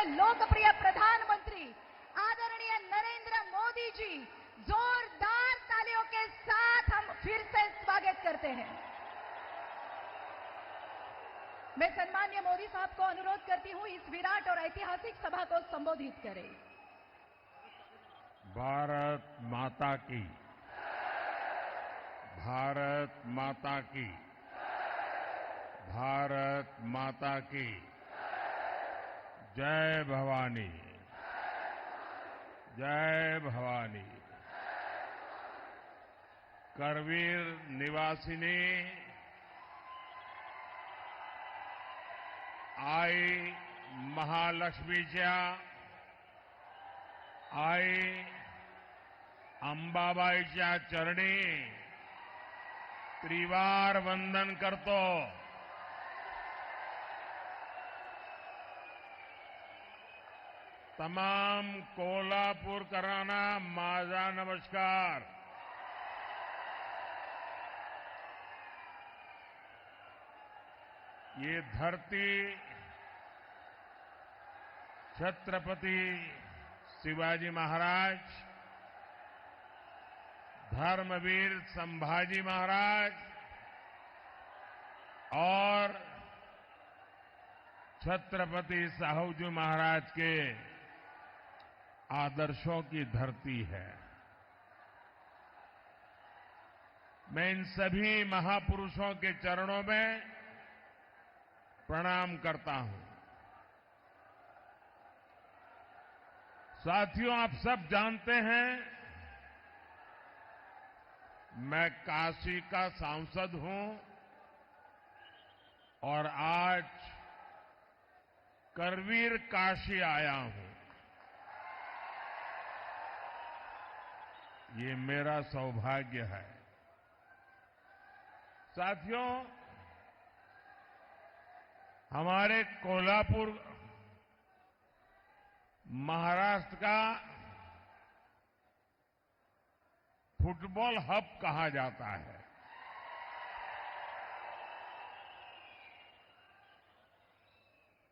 लोकप्रिय प्रधानमंत्री आदरणीय नरेंद्र मोदी जी, जोरदार तालियों के साथ हम फिर से स्वागत करते हैं। मैं सम्माननीय मोदी साहब को अनुरोध करती हूं इस विराट और ऐतिहासिक सभा को संबोधित करें। भारत माता की, भारत माता की, भारत माता की जय भवानी, जय भवानी। करवीर निवासिनी आई महालक्ष्मीच्या, आई अंबाबाईच्या चरणी त्रिवार वंदन करतो। तमाम कोल्हापूरकरांना माझा नमस्कार। ये धरती छत्रपति शिवाजी महाराज, धर्मवीर संभाजी महाराज और छत्रपति साहूजी महाराज के आदर्शों की धरती है। मैं इन सभी महापुरुषों के चरणों में प्रणाम करता हूं। साथियों, आप सब जानते हैं मैं काशी का सांसद हूं और आज करवीर काशी आया हूं। ये मेरा सौभाग्य है। साथियों, हमारे कोल्हापुर महाराष्ट्र का फुटबॉल हब कहा जाता है।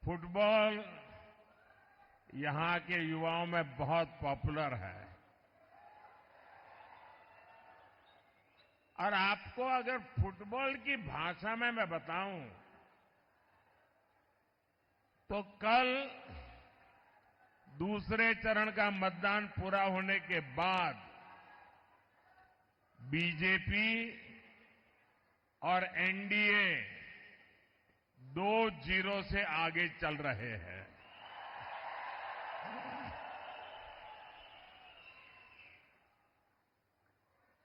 फुटबॉल यहां के युवाओं में बहुत पॉपुलर है और आपको अगर फुटबॉल की भाषा में मैं बताऊं तो कल दूसरे चरण का मतदान पूरा होने के बाद बीजेपी और एनडीए 2-0 से आगे चल रहे हैं।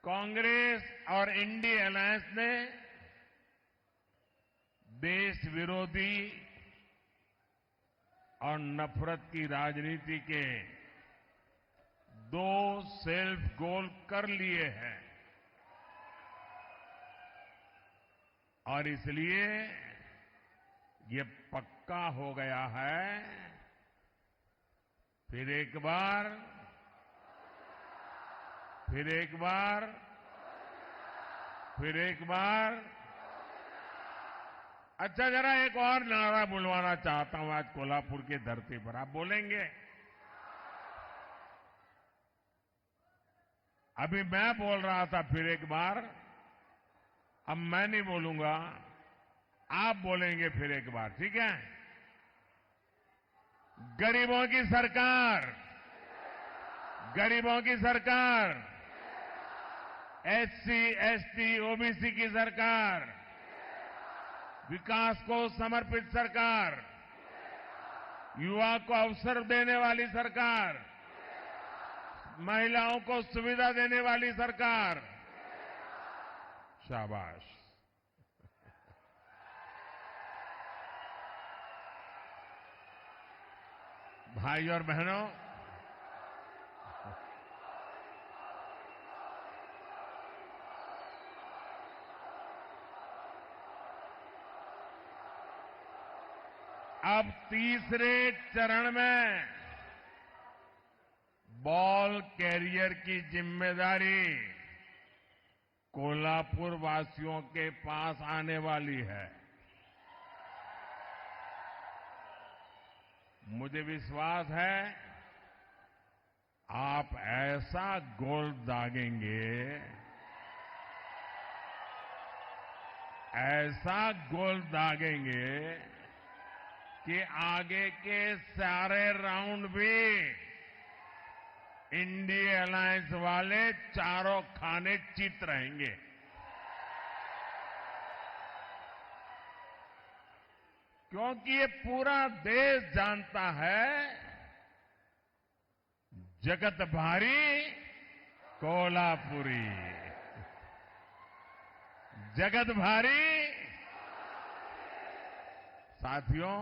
कांग्रेस और इंडिया अलायंस ने देश विरोधी और नफरत की राजनीति के 2 सेल्फ गोल कर लिए हैं और इसलिए ये पक्का हो गया है फिर एक बार अच्छा, जरा एक और नारा बुलवाना चाहता हूं आज कोल्हापुर की धरती पर। आप बोलेंगे? अभी मैं बोल रहा था फिर एक बार, अब मैं नहीं बोलूंगा, आप बोलेंगे फिर एक बार, ठीक है? गरीबों की सरकार, गरीबों की सरकार, एससी, एसटी, ओबीसी की सरकार, विकास को समर्पित सरकार, युवा को अवसर देने वाली सरकार, महिलाओं को सुविधा देने वाली सरकार। शाबाश। भाई और बहनों, अब तीसरे चरण में बॉल कैरियर की जिम्मेदारी कोल्हापुर वासियों के पास आने वाली है। मुझे विश्वास है आप ऐसा गोल दागेंगे, ऐसा गोल दागेंगे कि आगे के सारे राउंड भी इंडिया अलायंस वाले चारों खाने जीत रहेंगे। क्योंकि ये पूरा देश जानता है जगत भारी कोल्हापुरी, जगत भारी। साथियों,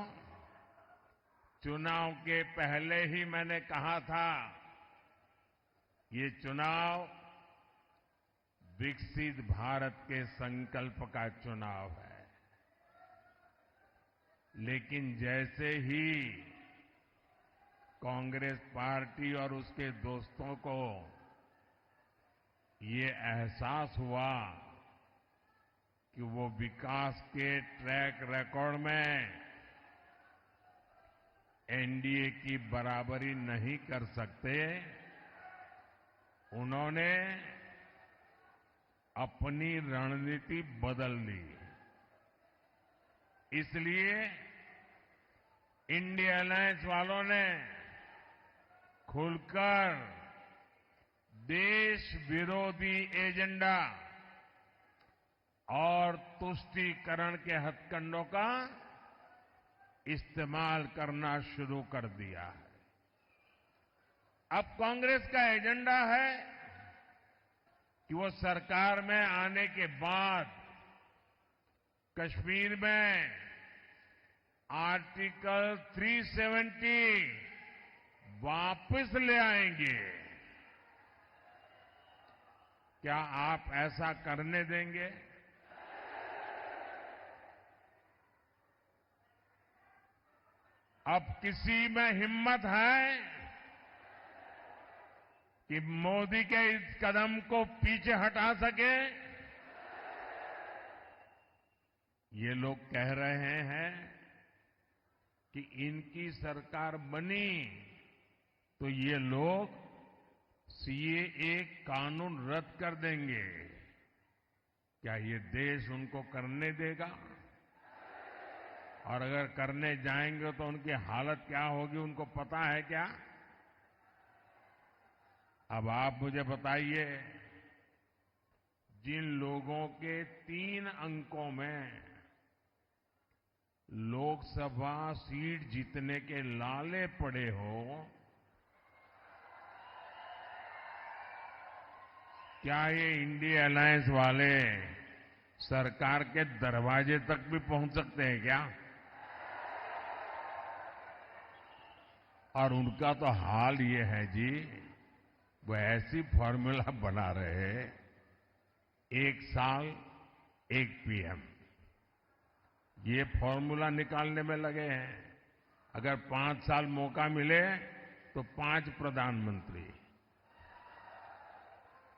चुनाव के पहले ही मैंने कहा था ये चुनाव विकसित भारत के संकल्प का चुनाव है। लेकिन जैसे ही कांग्रेस पार्टी और उसके दोस्तों को ये एहसास हुआ कि वो विकास के ट्रैक रिकॉर्ड में एनडीए की बराबरी नहीं कर सकते, उन्होंने अपनी रणनीति बदल ली। इसलिए इंडिया अलायंस वालों ने खुलकर देश विरोधी एजेंडा और तुष्टीकरण के हथकंडों का इस्तेमाल करना शुरू कर दिया है। अब कांग्रेस का एजेंडा है कि वो सरकार में आने के बाद कश्मीर में आर्टिकल 370 वापस ले आएंगे। क्या आप ऐसा करने देंगे? अब किसी में हिम्मत है कि मोदी के इस कदम को पीछे हटा सके? ये लोग कह रहे हैं कि इनकी सरकार बनी तो ये लोग सीएए कानून रद्द कर देंगे। क्या ये देश उनको करने देगा? और अगर करने जाएंगे तो उनकी हालत क्या होगी, उनको पता है क्या? अब आप मुझे बताइए, जिन लोगों के 3 अंकों में लोकसभा सीट जीतने के लाले पड़े हो, क्या ये इंडिया अलायंस वाले सरकार के दरवाजे तक भी पहुंच सकते हैं क्या? और उनका तो हाल ये है जी, वो ऐसी फॉर्मूला बना रहे, 1 साल 1 पीएम, ये फॉर्मूला निकालने में लगे हैं। अगर 5 साल मौका मिले तो 5 प्रधानमंत्री।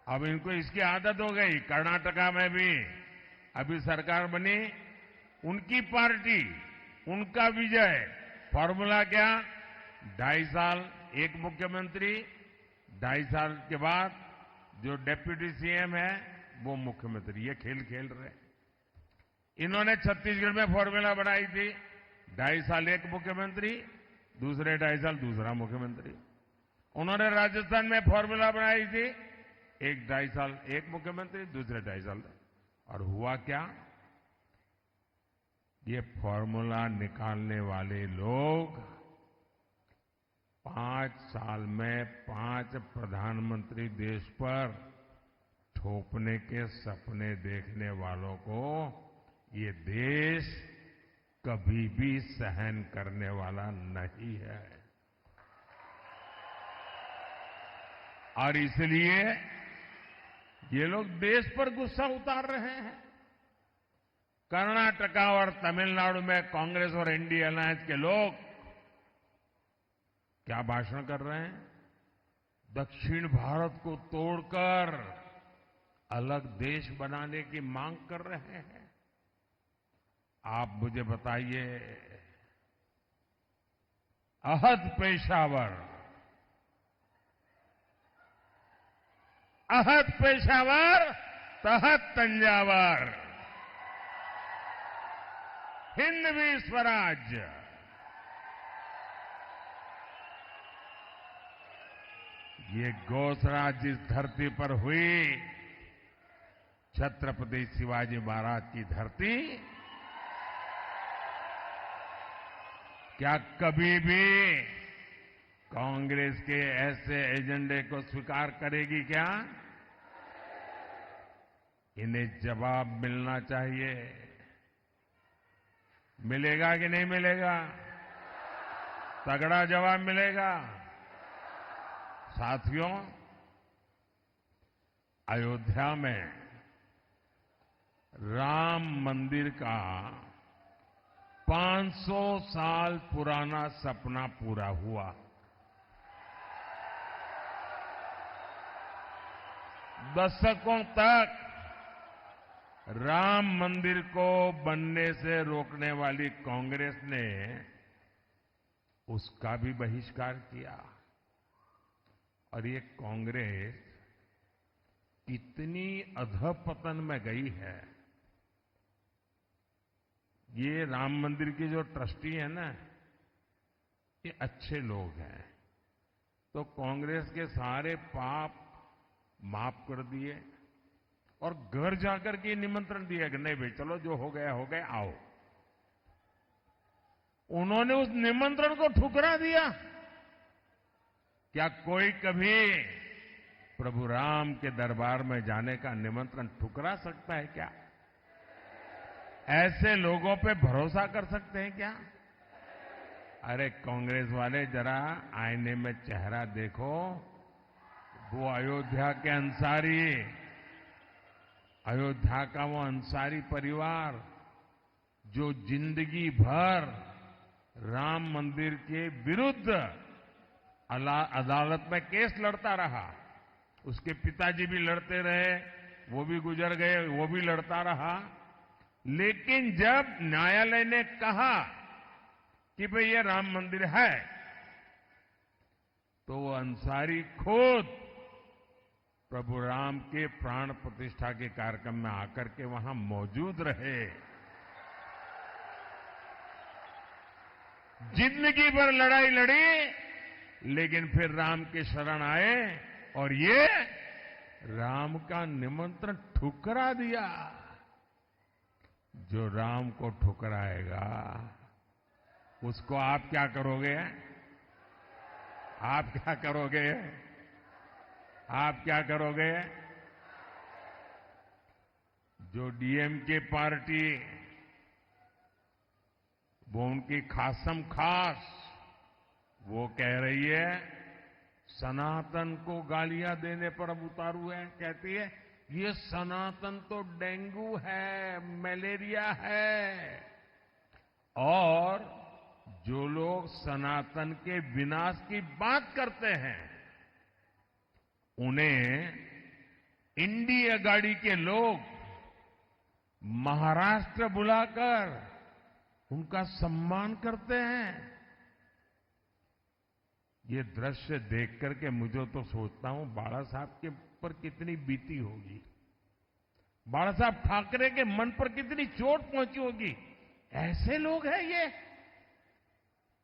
अब इनको इसकी आदत हो गई। कर्नाटका में भी अभी सरकार बनी, उनकी पार्टी, उनका विजय। फॉर्मूला क्या? 2.5 साल 1 मुख्यमंत्री, 2.5 साल के बाद जो डेप्यूटी सीएम है वो मुख्यमंत्री। ये खेल खेल रहे। इन्होंने छत्तीसगढ़ में फॉर्मूला बनाई थी, 2.5 साल 1 मुख्यमंत्री, दूसरे 2.5 साल दूसरा मुख्यमंत्री। उन्होंने राजस्थान में फॉर्मूला बनाई थी, 1-2.5 साल 1 मुख्यमंत्री, दूसरे 2.5 साल। और हुआ क्या? ये फॉर्मूला निकालने वाले लोग 5 साल में 5 प्रधानमंत्री देश पर थोपने के सपने देखने वालों को ये देश कभी भी सहन करने वाला नहीं है। और इसलिए ये लोग देश पर गुस्सा उतार रहे हैं। कर्नाटका और तमिलनाडु में कांग्रेस और इंडिया अलायंस के लोग क्या भाषण कर रहे हैं? दक्षिण भारत को तोड़कर अलग देश बनाने की मांग कर रहे हैं। आप मुझे बताइए, अहद पेशावर, अहद पेशावर तहत तंजावर, हिंदवी स्वराज्य। ये घोषणा जिस धरती पर हुई, छत्रपति शिवाजी महाराज की धरती, क्या कभी भी कांग्रेस के ऐसे एजेंडे को स्वीकार करेगी क्या? इन्हें जवाब मिलना चाहिए। मिलेगा कि नहीं मिलेगा? तगड़ा जवाब मिलेगा। साथियों, अयोध्या में राम मंदिर का 500 साल पुराना सपना पूरा हुआ। दशकों तक राम मंदिर को बनने से रोकने वाली कांग्रेस ने उसका भी बहिष्कार किया। और ये कांग्रेस कितनी अधपतन में गई है। ये राम मंदिर के जो ट्रस्टी है ना, ये अच्छे लोग हैं, तो कांग्रेस के सारे पाप माफ कर दिए और घर जाकर के निमंत्रण दिया कि नहीं भाई चलो, जो हो गया आओ। उन्होंने उस निमंत्रण को ठुकरा दिया। क्या कोई कभी प्रभु राम के दरबार में जाने का निमंत्रण ठुकरा सकता है क्या? ऐसे लोगों पे भरोसा कर सकते हैं क्या? अरे कांग्रेस वाले, जरा आईने में चेहरा देखो। वो अयोध्या के अंसारी, अयोध्या का वो अंसारी परिवार जो जिंदगी भर राम मंदिर के विरुद्ध अदालत में केस लड़ता रहा। उसके पिताजी भी लड़ते रहे, वो भी गुजर गए, वो भी लड़ता रहा। लेकिन जब न्यायालय ने कहा कि भाई ये राम मंदिर है, तो वो अंसारी खुद प्रभु राम के प्राण प्रतिष्ठा के कार्यक्रम में आकर के वहां मौजूद रहे। जिंदगी भर लड़ाई लड़ी, लेकिन फिर राम के शरण आए और ये राम का निमंत्रण ठुकरा दिया। जो राम को ठुकराएगा उसको आप क्या करोगे? आप क्या करोगे? आप क्या करोगे? जो डीएमके पार्टी, वो उनकी खासम खास वो कह रही है, सनातन को गालियां देने पर अब उतारू है। कहती है ये सनातन तो डेंगू है, मलेरिया है। और जो लोग सनातन के विनाश की बात करते हैं, उन्हें इंडी अगाड़ी के लोग महाराष्ट्र बुलाकर उनका सम्मान करते हैं। ये दृश्य देख करके मुझे तो सोचता हूं बाला साहब के पर कितनी बीती होगी, बाला साहब ठाकरे के मन पर कितनी चोट पहुंची होगी। ऐसे लोग हैं ये।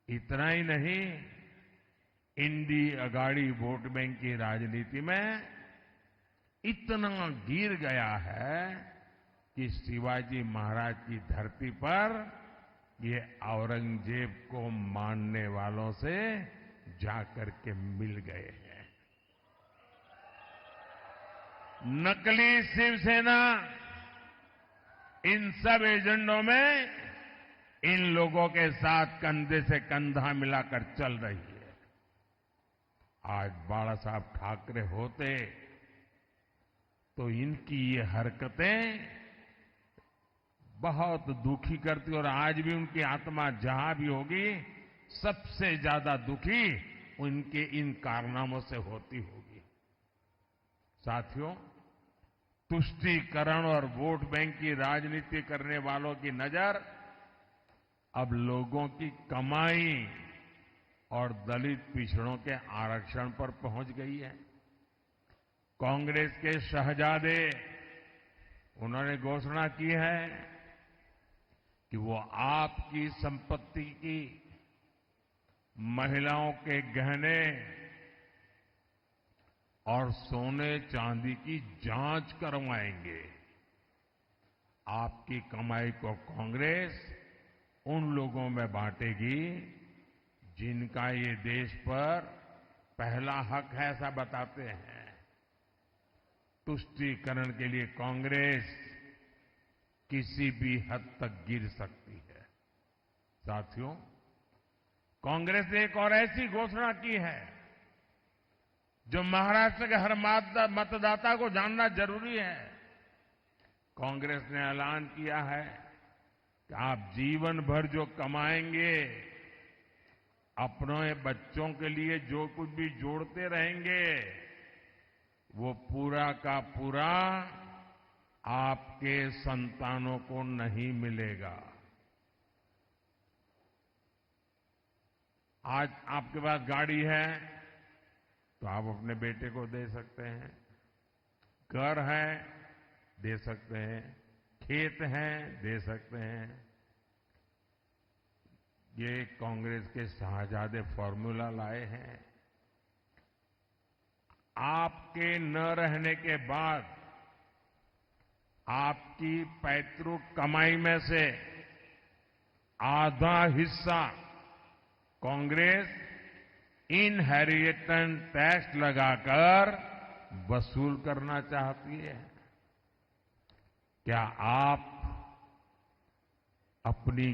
इतना ही नहीं, इंडी अगाड़ी वोट बैंक की राजनीति में इतना गिर गया है कि शिवाजी महाराज की धरती पर ये औरंगजेब को मानने वालों से जाकर के मिल गए हैं। नकली शिवसेना इन सब एजेंडों में इन लोगों के साथ कंधे से कंधा मिलाकर चल रही है। आज बाला साहब ठाकरे होते तो इनकी ये हरकतें बहुत दुखी करती, और आज भी उनकी आत्मा जहां भी होगी सबसे ज्यादा दुखी उनके इन कारनामों से होती होगी। साथियों, तुष्टीकरण और वोट बैंक की राजनीति करने वालों की नजर अब लोगों की कमाई और दलित पिछड़ों के आरक्षण पर पहुंच गई है। कांग्रेस के शहजादे उन्होंने घोषणा की है कि वो आपकी संपत्ति की, महिलाओं के गहने और सोने चांदी की जांच करवाएंगे। आपकी कमाई को कांग्रेस उन लोगों में बांटेगी जिनका ये देश पर पहला हक है, ऐसा बताते हैं। तुष्टीकरण के लिए कांग्रेस किसी भी हद तक गिर सकती है। साथियों, कांग्रेस ने एक और ऐसी घोषणा की है जो महाराष्ट्र के हर मतदाता को जानना जरूरी है। कांग्रेस ने ऐलान किया है कि आप जीवन भर जो कमाएंगे, अपने बच्चों के लिए जो कुछ भी जोड़ते रहेंगे, वो पूरा का पूरा आपके संतानों को नहीं मिलेगा। आज आपके पास गाड़ी है तो आप अपने बेटे को दे सकते हैं, घर है दे सकते हैं, खेत हैं दे सकते हैं। ये कांग्रेस के शहजादे फॉर्मूला लाए हैं। आपके न रहने के बाद आपकी पैतृक कमाई में से आधा हिस्सा कांग्रेस इनहेरिटेंस टैक्स लगाकर वसूल करना चाहती है। क्या आप अपनी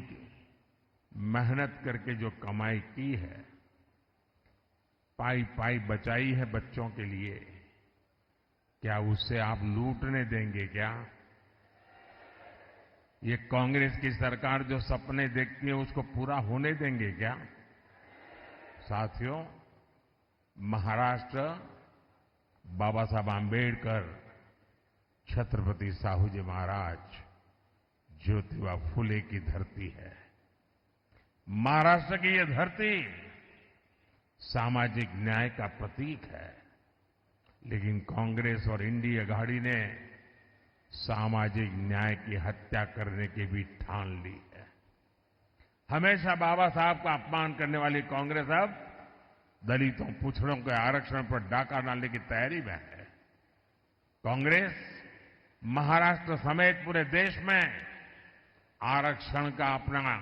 मेहनत करके जो कमाई की है, पाई पाई बचाई है बच्चों के लिए, क्या उससे आप लूटने देंगे क्या? ये कांग्रेस की सरकार जो सपने देखती है उसको पूरा होने देंगे क्या? साथियों, महाराष्ट्र बाबा साहब आंबेडकर, छत्रपति साहू जी महाराज, ज्योतिबा फुले की धरती है। महाराष्ट्र की यह धरती सामाजिक न्याय का प्रतीक है, लेकिन कांग्रेस और इंडिया अघाड़ी ने सामाजिक न्याय की हत्या करने की भी ठान ली है। हमेशा बाबा साहब का अपमान करने वाली कांग्रेस अब दलितों, पिछड़ों के आरक्षण पर डाका डालने की तैयारी में है। कांग्रेस महाराष्ट्र समेत पूरे देश में आरक्षण का अपना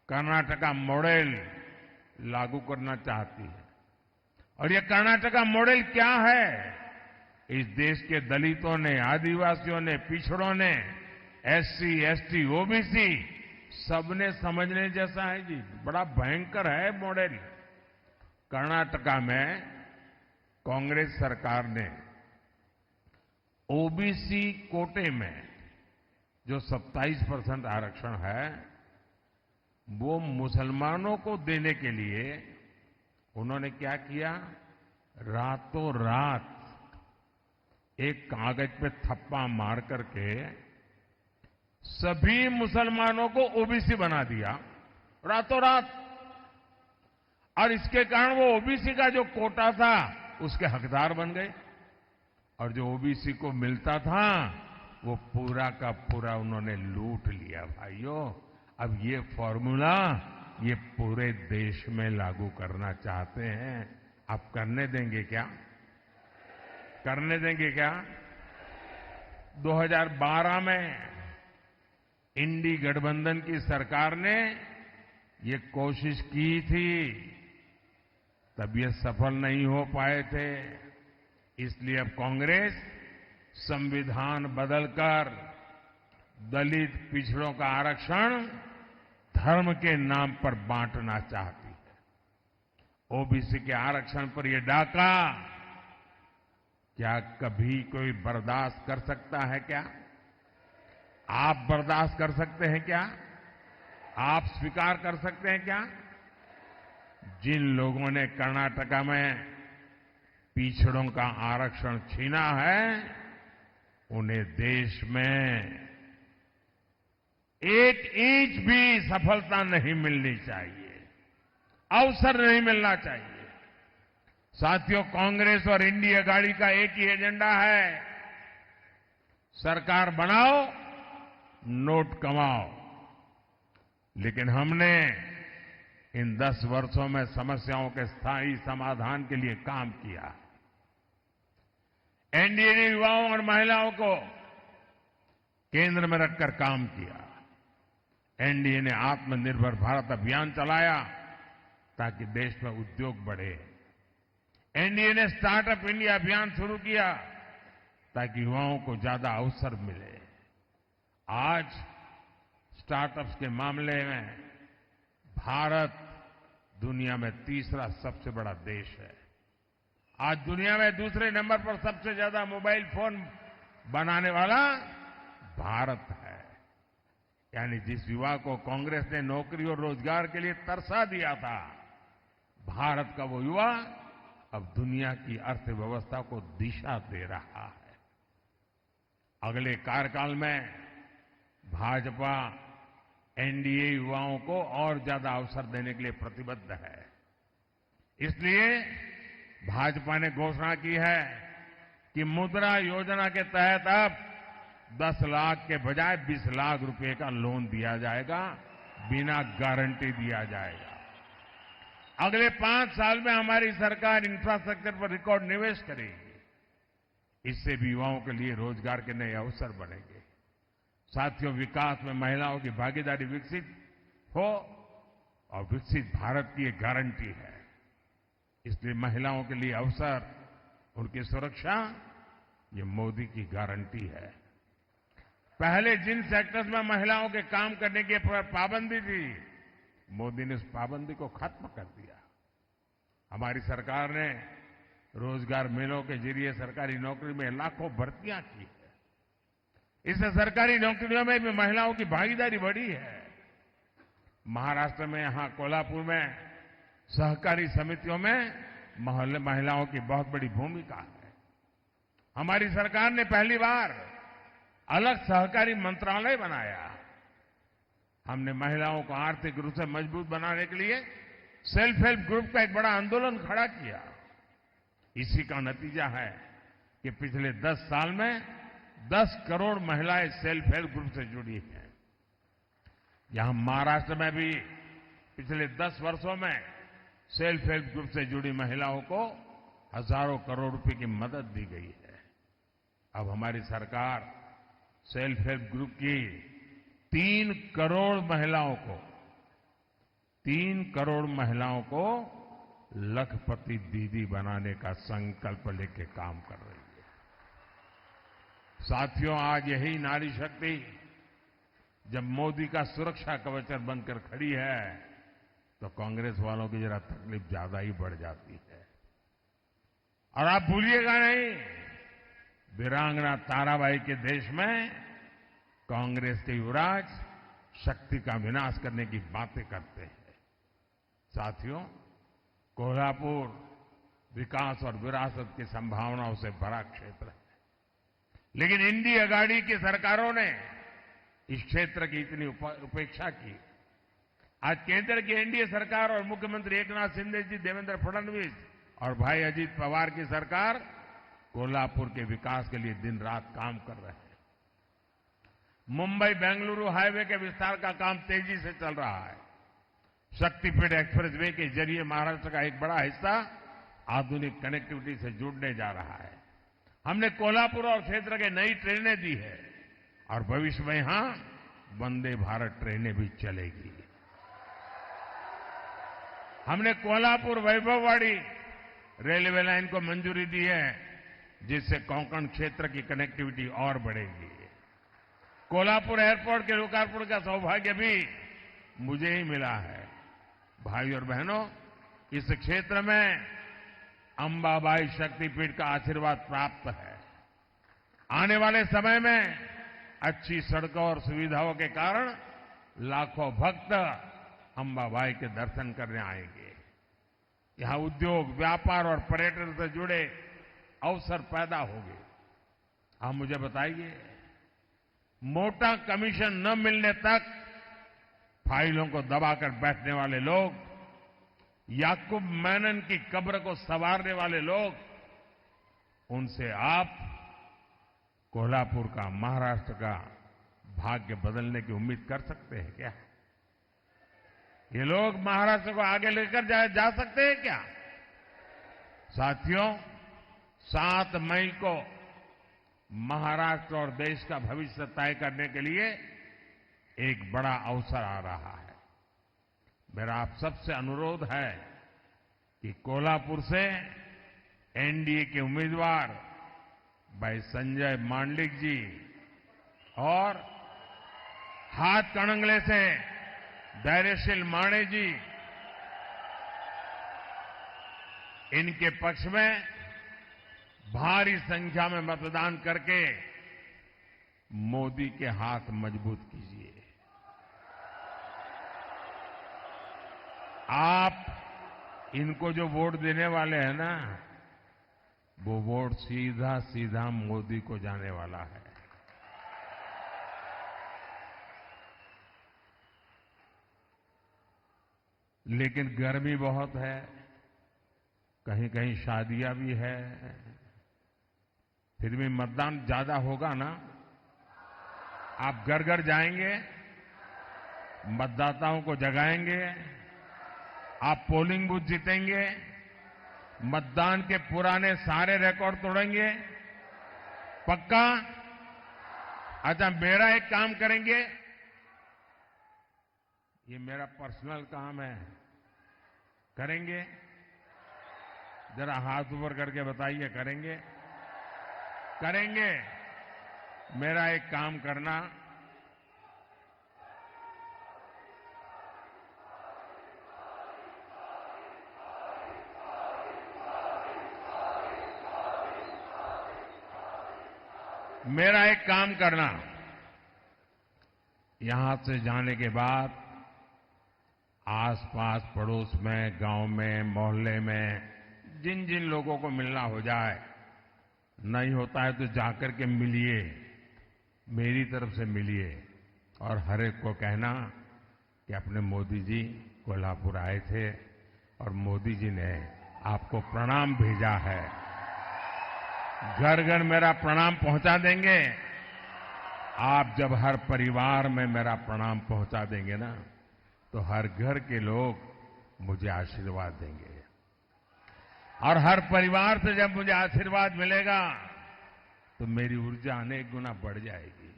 कर्नाटका मॉडल लागू करना चाहती है। और ये कर्नाटका मॉडल क्या है? इस देश के दलितों ने, आदिवासियों ने, पिछड़ों ने, एससी, एसटी, ओबीसी सबने समझने जैसा है जी। बड़ा भयंकर है मॉडल। कर्नाटका में कांग्रेस सरकार ने ओबीसी कोटे में जो 27% आरक्षण है, वो मुसलमानों को देने के लिए उन्होंने क्या किया? रातों रात एक कागज पे थप्पा मार करके सभी मुसलमानों को ओबीसी बना दिया, रातों रात। और इसके कारण वो ओबीसी का जो कोटा था उसके हकदार बन गए, और जो ओबीसी को मिलता था वो पूरा का पूरा उन्होंने लूट लिया। भाइयों, अब ये फॉर्मूला ये पूरे देश में लागू करना चाहते हैं। आप करने देंगे क्या? करने देंगे क्या? 2012 में इंडी गठबंधन की सरकार ने ये कोशिश की थी, तब ये सफल नहीं हो पाए थे। इसलिए अब कांग्रेस संविधान बदलकर दलित पिछड़ों का आरक्षण धर्म के नाम पर बांटना चाहती है। ओबीसी के आरक्षण पर यह डाका क्या कभी कोई बर्दाश्त कर सकता है क्या? आप बर्दाश्त कर सकते हैं क्या? आप स्वीकार कर सकते हैं क्या? जिन लोगों ने कर्नाटका में पिछड़ों का आरक्षण छीना है, उन्हें देश में एक इंच भी सफलता नहीं मिलनी चाहिए। अवसर नहीं मिलना चाहिए। साथियों, कांग्रेस और इंडिया अघाड़ी का एक ही एजेंडा है, सरकार बनाओ, नोट कमाओ। लेकिन हमने इन 10 वर्षों में समस्याओं के स्थायी समाधान के लिए काम किया। एनडीए ने युवाओं और महिलाओं को केंद्र में रखकर काम किया। एनडीए ने आत्मनिर्भर भारत अभियान चलाया ताकि देश में उद्योग बढ़े। एनडीए ने स्टार्टअप इंडिया अभियान शुरू किया ताकि युवाओं को ज्यादा अवसर मिले। आज स्टार्टअप्स के मामले में भारत दुनिया में तीसरा सबसे बड़ा देश है। आज दुनिया में दूसरे नंबर पर सबसे ज्यादा मोबाइल फोन बनाने वाला भारत है। यानी जिस युवा को कांग्रेस ने नौकरी और रोजगार के लिए तरसा दिया था, भारत का वो युवा अब दुनिया की अर्थव्यवस्था को दिशा दे रहा है। अगले कार्यकाल में भाजपा एनडीए युवाओं को और ज्यादा अवसर देने के लिए प्रतिबद्ध है। इसलिए भाजपा ने घोषणा की है कि मुद्रा योजना के तहत अब 10 लाख के बजाय 20 लाख रुपए का लोन दिया जाएगा, बिना गारंटी दिया जाएगा। अगले 5 साल में हमारी सरकार इंफ्रास्ट्रक्चर पर रिकॉर्ड निवेश करेगी। इससे भी युवाओं के लिए रोजगार के नए अवसर बनेंगे। साथियों, विकास में महिलाओं की भागीदारी विकसित हो और विकसित भारत की एक गारंटी है। इसलिए महिलाओं के लिए अवसर, उनकी सुरक्षा, ये मोदी की गारंटी है। पहले जिन सेक्टर्स में महिलाओं के काम करने की पाबंदी थी, मोदी ने उस पाबंदी को खत्म कर दिया। हमारी सरकार ने रोजगार मेलों के जरिए सरकारी नौकरी में लाखों भर्तियां की है। इससे सरकारी नौकरियों में भी महिलाओं की भागीदारी बढ़ी है। महाराष्ट्र में, यहां कोल्हापुर में सहकारी समितियों में महिलाओं की बहुत बड़ी भूमिका है। हमारी सरकार ने पहली बार अलग सहकारी मंत्रालय बनाया। हमने महिलाओं को आर्थिक रूप से मजबूत बनाने के लिए सेल्फ हेल्प ग्रुप का एक बड़ा आंदोलन खड़ा किया। इसी का नतीजा है कि पिछले 10 साल में 10 करोड़ महिलाएं सेल्फ हेल्प ग्रुप से जुड़ी हैं। यहां महाराष्ट्र में भी पिछले 10 वर्षों में सेल्फ हेल्प ग्रुप से जुड़ी महिलाओं को हजारों करोड़ रुपए की मदद दी गई है। अब हमारी सरकार सेल्फ हेल्प ग्रुप की 3 करोड़ महिलाओं को लखपति दीदी बनाने का संकल्प लेके काम कर रही है। साथियों, आज यही नारी शक्ति जब मोदी का सुरक्षा कवच बनकर खड़ी है, तो कांग्रेस वालों की जरा तकलीफ ज्यादा ही बढ़ जाती है। और आप भूलिएगा नहीं, वीरांगना ताराबाई के देश में कांग्रेस के युवराज शक्ति का विनाश करने की बातें करते हैं। साथियों, कोल्हापुर विकास और विरासत की संभावनाओं से भरा क्षेत्र है, लेकिन इंडिया अघाड़ी की सरकारों ने इस क्षेत्र की इतनी उपेक्षा की। आज केंद्र की एनडीए सरकार और मुख्यमंत्री एकनाथ शिंदे जी, देवेंद्र फडणवीस और भाई अजीत पवार की सरकार कोल्हापुर के विकास के लिए दिन रात काम कर रहे हैं। मुंबई बेंगलुरु हाईवे के विस्तार का काम तेजी से चल रहा है। शक्तिपीठ एक्सप्रेसवे के जरिए महाराष्ट्र का एक बड़ा हिस्सा आधुनिक कनेक्टिविटी से जुड़ने जा रहा है। हमने कोल्हापुर और क्षेत्र के नई ट्रेनें दी है और भविष्य में यहां वंदे भारत ट्रेनें भी चलेगी। हमने कोल्हापुर वैभववाड़ी रेलवे लाइन को मंजूरी दी है, जिससे कोंकण क्षेत्र की कनेक्टिविटी और बढ़ेगी। कोल्हापुर एयरपोर्ट के लोकार्पण का सौभाग्य भी मुझे ही मिला है। भाई और बहनों, इस क्षेत्र में अंबाबाई शक्तिपीठ का आशीर्वाद प्राप्त है। आने वाले समय में अच्छी सड़कों और सुविधाओं के कारण लाखों भक्त अंबाबाई के दर्शन करने आएंगे। यहां उद्योग, व्यापार और पर्यटन से जुड़े अवसर पैदा होंगे। आप मुझे बताइए, मोटा कमीशन न मिलने तक फाइलों को दबाकर बैठने वाले लोग याकूब मेनन की कब्र को संवारने वाले लोग, उनसे आप कोल्हापुर का, महाराष्ट्र का भाग्य बदलने की उम्मीद कर सकते हैं क्या? ये लोग महाराष्ट्र को आगे लेकर जा सकते हैं क्या? साथियों, 7 मई को महाराष्ट्र और देश का भविष्य तय करने के लिए एक बड़ा अवसर आ रहा है। मेरा आप सबसे अनुरोध है कि कोल्हापुर से एनडीए के उम्मीदवार भाई संजय मांडलिक जी और हाथकणंगले से धैर्यशील माणे जी, इनके पक्ष में भारी संख्या में मतदान करके मोदी के हाथ मजबूत कीजिए। आप इनको जो वोट देने वाले हैं ना, वो वोट सीधा सीधा मोदी को जाने वाला है। लेकिन गर्मी बहुत है, कहीं कहीं शादियां भी है, फिर भी मतदान ज्यादा होगा ना? आप घर घर जाएंगे, मतदाताओं को जगाएंगे, आप पोलिंग बूथ जीतेंगे, मतदान के पुराने सारे रिकॉर्ड तोड़ेंगे, पक्का? अच्छा, मेरा एक काम करेंगे, ये मेरा पर्सनल काम है, करेंगे? जरा हाथ ऊपर करके बताइए, करेंगे? करेंगे? मेरा एक काम करना, यहां से जाने के बाद आसपास पड़ोस में, गांव में, मोहल्ले में जिन जिन लोगों को मिलना हो जाए, नहीं होता है तो जाकर के मिलिए, मेरी तरफ से मिलिए, और हर एक को कहना कि अपने मोदी जी कोल्हापुर आए थे और मोदी जी ने आपको प्रणाम भेजा है। घर घर मेरा प्रणाम पहुंचा देंगे। आप जब हर परिवार में मेरा प्रणाम पहुंचा देंगे ना, तो हर घर के लोग मुझे आशीर्वाद देंगे, और हर परिवार से जब मुझे आशीर्वाद मिलेगा तो मेरी ऊर्जा अनेक गुना बढ़ जाएगी,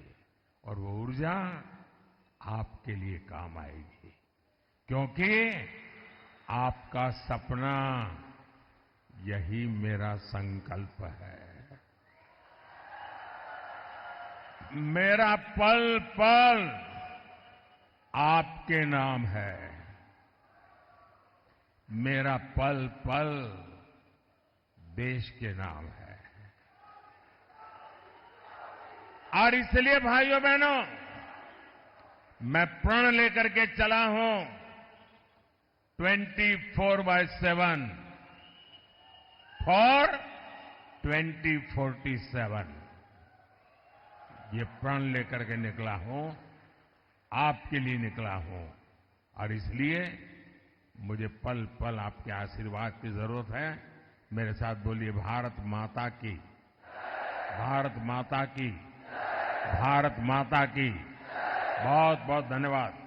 और वो ऊर्जा आपके लिए काम आएगी, क्योंकि आपका सपना, यही मेरा संकल्प है। मेरा पल पल आपके नाम है, मेरा पल पल देश के नाम है। और इसलिए भाइयों बहनों, मैं प्रण लेकर के चला हूं 24/7 फॉर 2047। ये प्रण लेकर के निकला हूं, आपके लिए निकला हूं, और इसलिए मुझे पल पल आपके आशीर्वाद की जरूरत है। मेरे साथ बोलिए, भारत माता की, भारत माता की, भारत माता की। बहुत बहुत धन्यवाद।